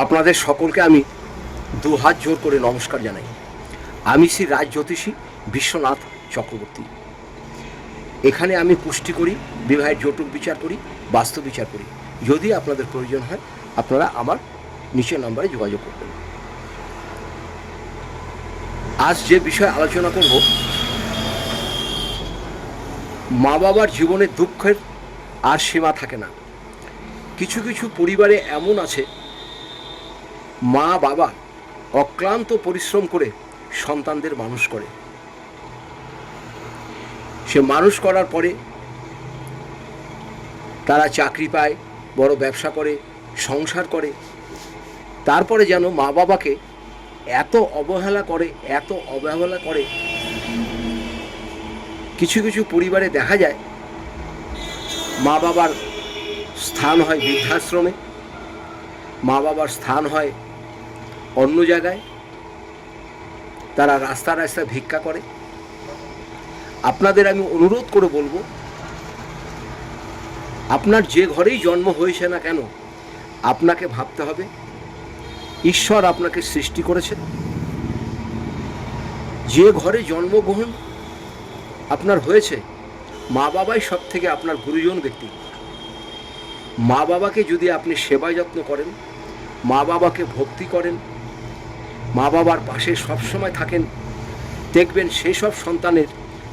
আপনাদের সকলকে আমি দু হাত জোর করে নমস্কার জানাই। আমি শ্রী রাজ জ্যোতিষী বিশ্বনাথ চক্রবর্তী। এখানে আমি পুষ্টি করি, বিবাহের জটক বিচার করি, বাস্তু বিচার করি। যদি আপনাদের প্রয়োজন হয় আপনারা আমার নিচের নম্বরে যোগাযোগ করবেন। আজ যে বিষয়ে আলোচনা করব, মা বাবার জীবনে দুঃখের আর সীমা থাকে না। কিছু কিছু পরিবারে এমন আছে, মা বাবা অক্লান্ত পরিশ্রম করে সন্তানদের মানুষ করে। সে মানুষ করার পরে তারা চাকরি পায়, বড় ব্যবসা করে, সংসার করে, তারপরে যেন মা বাবাকে এত অবহেলা করে। কিছু কিছু পরিবারে দেখা যায় মা বাবার স্থান হয় বৃদ্ধাশ্রমে, মা বাবার স্থান হয় অন্য জায়গায়, তারা রাস্তায় ভিক্ষা করে। আপনাদের আমি অনুরোধ করে বলবো, আপনার যে ঘরেই জন্ম হয়েছে না কেন, আপনাকে ভাবতে হবে ঈশ্বর আপনাকে সৃষ্টি করেছে। যে ঘরে জন্মগ্রহণ আপনার হয়েছে, মা বাবাই সব থেকে আপনার গুরুজন ব্যক্তি। মা বাবাকে যদি আপনি সেবা যত্ন করেন, মা বাবাকে ভক্তি করেন, মা বাবার পাশে সবসময় থাকেন, দেখবেন সেই সব সন্তানের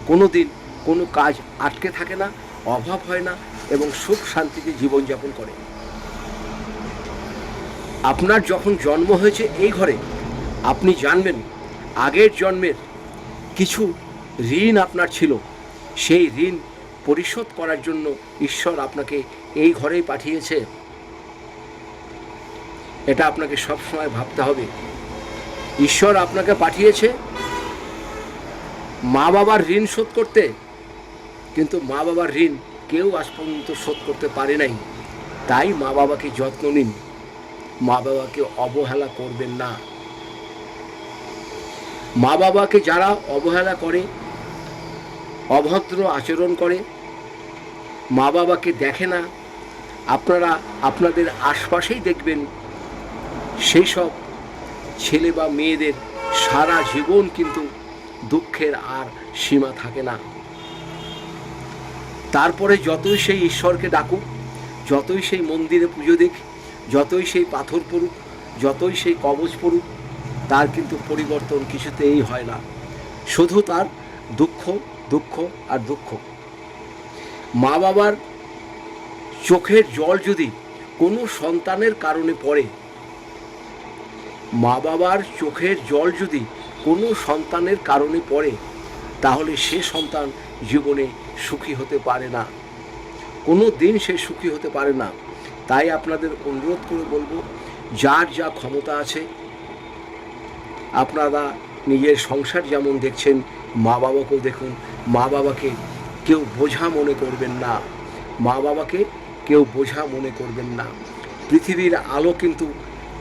কোনো দিন কোনো কাজ আটকে থাকে না, অভাব হয় না এবং সুখ শান্তিতে জীবনযাপন করে। আপনার যখন জন্ম হয়েছে এই ঘরে, আপনি জানবেন আগের জন্মের কিছু ঋণ আপনার ছিল, সেই ঋণ পরিশোধ করার জন্য ঈশ্বর আপনাকে এই ঘরেই পাঠিয়েছে। এটা আপনাকে সবসময় ভাবতে হবে। ঈশ্বর আপনাকে পাঠিয়েছে মা বাবার ঋণ শোধ করতে, কিন্তু মা বাবার ঋণ কেউ আজ পর্যন্ত শোধ করতে পারে নাই। তাই মা বাবাকে যত্ন নিন, মা বাবাকে অবহেলা করবেন না। মা বাবাকে যারা অবহেলা করে, অভদ্র আচরণ করে, মা বাবাকে দেখে না, আপনারা আপনাদের আশপাশেই দেখবেন সেই সব ছেলে বা মেয়েদের সারা জীবন কিন্তু দুঃখের আর সীমা থাকে না। তারপরে যতই সেই ঈশ্বরকে ডাকুক, যতই সেই মন্দিরে পুজো দিক, যতই সেই পাথর পড়ুক, যতই সেই কবচ পড়ুক, তার কিন্তু পরিবর্তন কিছুতেই হয় না। শুধু তার দুঃখ দুঃখ আর দুঃখ। মা বাবার চোখের জল যদি কোনো সন্তানের কারণে পড়ে, মা বাবার চোখের জল যদি কোনো সন্তানের কারণে পড়ে, তাহলে সে সন্তান জীবনে সুখী হতে পারে না, কোনো দিন সে সুখী হতে পারে না। তাই আপনাদের অনুরোধ করে বলবো, যার যা ক্ষমতা আছে, আপনারা নিজের সংসার যেমন দেখছেন, মা বাবাকেও দেখুন। মা বাবাকে কেউ বোঝা মনে করবেন না, মা বাবাকে কেউ বোঝা মনে করবেন না। পৃথিবীর আলো কিন্তু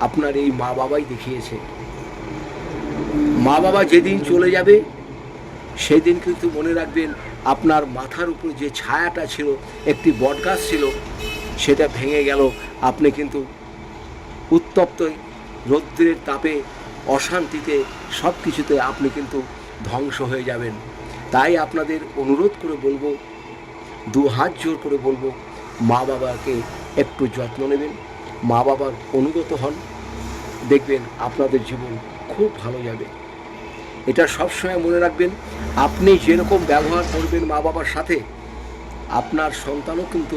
আপনার এই মা বাবাই দেখিয়েছে। মা বাবা যেদিন চলে যাবে, সেদিন কিন্তু মনে রাখবেন আপনার মাথার উপর যে ছায়াটা ছিল, একটি বটগাছ ছিল, সেটা ভেঙে গেল। আপনি কিন্তু উত্তপ্ত রৌদ্রের তাপে, অশান্তিতে, সব কিছুতে আপনি কিন্তু ধ্বংস হয়ে যাবেন। তাই আপনাদের অনুরোধ করে বলবো, দু হাত জোর করে বলবো, মা বাবাকে একটু যত্ন নেবেন, মা বাবার অনুগত হন, দেখবেন আপনাদের জীবন খুব ভালো যাবে। এটা সবসময় মনে রাখবেন, আপনি যেরকম ব্যবহার করবেন মা বাবার সাথে, আপনার সন্তানও কিন্তু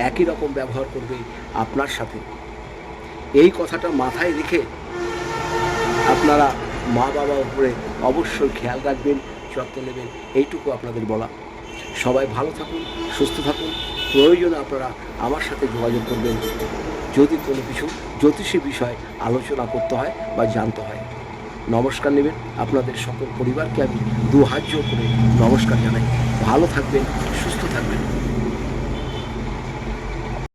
একই রকম ব্যবহার করবে আপনার সাথে। এই কথাটা মাথায় রেখে আপনারা মা বাবার উপরে অবশ্যই খেয়াল রাখবেন, যত্ন নেবেন, এইটুকু আপনাদের বলা। সবাই ভালো থাকুন, সুস্থ থাকুন। প্রয়োজনে আপনারা আমার সাথে যোগাযোগ করবেন যদি কোনো কিছু জ্যোতিষী বিষয় আলোচনা করতে হয় বা জানতে হয়। নমস্কার নেবেন। আপনাদের সকল পরিবারকে আমি দু হাত জোর করে নমস্কার জানাই। ভালো থাকবেন, সুস্থ থাকবেন।